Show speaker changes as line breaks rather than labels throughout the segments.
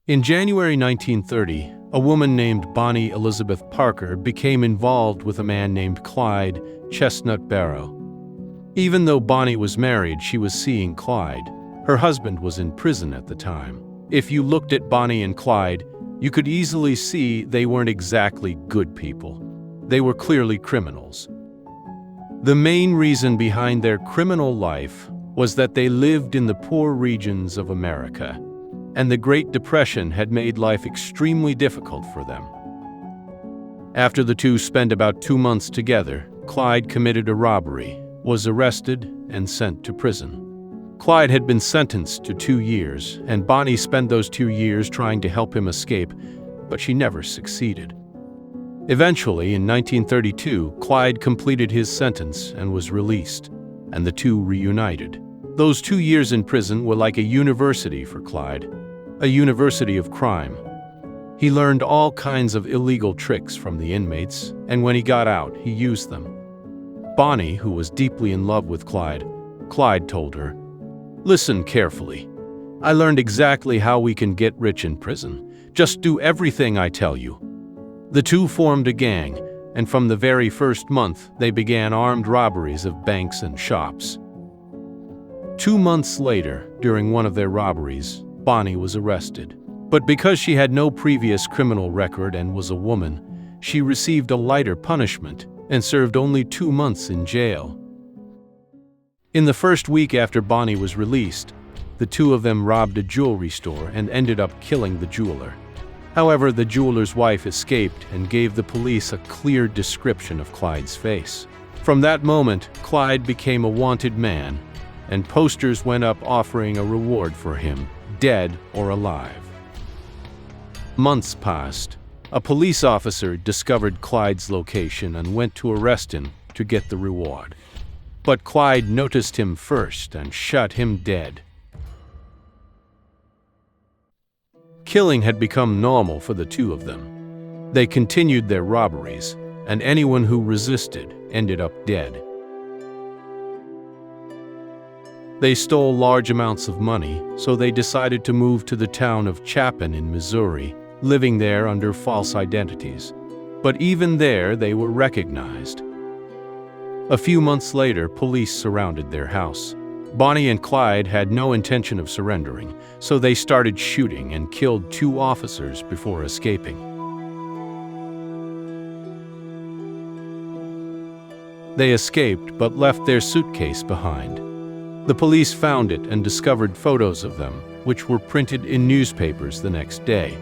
In January 1930, a woman named Bonnie Elizabeth Parker became involved with a man named Clyde Chestnut Barrow. Even though Bonnie was married, she was seeing Clyde. Her husband was in prison at the time. If you looked at Bonnie and Clyde, you could easily see they weren't exactly good people. They were clearly criminals. The main reason behind their criminal life was that they lived in the poor regions of America, and the Great Depression had made life extremely difficult for them. After the two spent about 2 months together, Clyde committed a robbery, was arrested, and sent to prison. Clyde had been sentenced to 2 years, and Bonnie spent those 2 years trying to help him escape, but she never succeeded. Eventually, in 1932, Clyde completed his sentence and was released, and the two reunited. Those 2 years in prison were like a university for Clyde, a university of crime. He learned all kinds of illegal tricks from the inmates, and when he got out, he used them. Bonnie, who was deeply in love with Clyde told her, "Listen carefully. I learned exactly how we can get rich in prison. Just do everything I tell you." The two formed a gang, and from the very first month, they began armed robberies of banks and shops. 2 months later, during one of their robberies, Bonnie was arrested. But because she had no previous criminal record and was a woman, she received a lighter punishment and served only 2 months in jail. In the first week after Bonnie was released, the two of them robbed a jewelry store and ended up killing the jeweler. However, the jeweler's wife escaped and gave the police a clear description of Clyde's face. From that moment, Clyde became a wanted man, and posters went up offering a reward for him, dead or alive. Months passed. A police officer discovered Clyde's location and went to arrest him to get the reward. But Clyde noticed him first and shot him dead. Killing had become normal for the two of them. They continued their robberies, and anyone who resisted ended up dead. They stole large amounts of money, so they decided to move to the town of Chapin in Missouri, living there under false identities. But even there, they were recognized. A few months later, police surrounded their house. Bonnie and Clyde had no intention of surrendering, so they started shooting and killed 2 officers before escaping. They escaped but left their suitcase behind. The police found it and discovered photos of them, which were printed in newspapers the next day.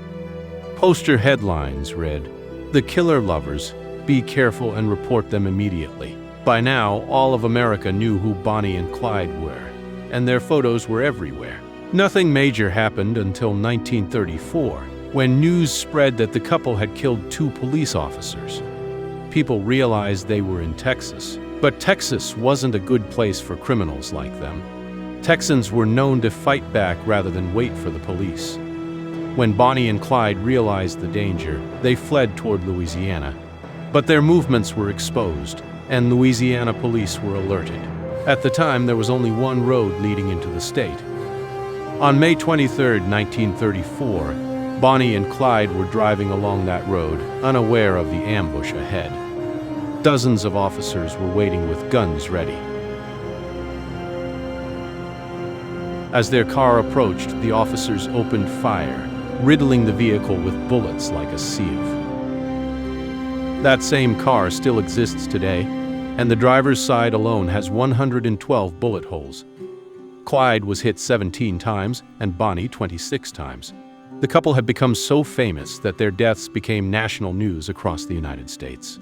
Poster headlines read, "The Killer Lovers, Be Careful and Report Them Immediately." By now, all of America knew who Bonnie and Clyde were, and their photos were everywhere. Nothing major happened until 1934, when news spread that the couple had killed 2 police officers. People realized they were in Texas, but Texas wasn't a good place for criminals like them. Texans were known to fight back rather than wait for the police. When Bonnie and Clyde realized the danger, they fled toward Louisiana. But their movements were exposed, and Louisiana police were alerted. At the time, there was only one road leading into the state. On May 23, 1934, Bonnie and Clyde were driving along that road, unaware of the ambush ahead. Dozens of officers were waiting with guns ready. As their car approached, the officers opened fire, riddling the vehicle with bullets like a sieve. That same car still exists today, and the driver's side alone has 112 bullet holes. Clyde was hit 17 times and Bonnie 26 times. The couple had become so famous that their deaths became national news across the United States.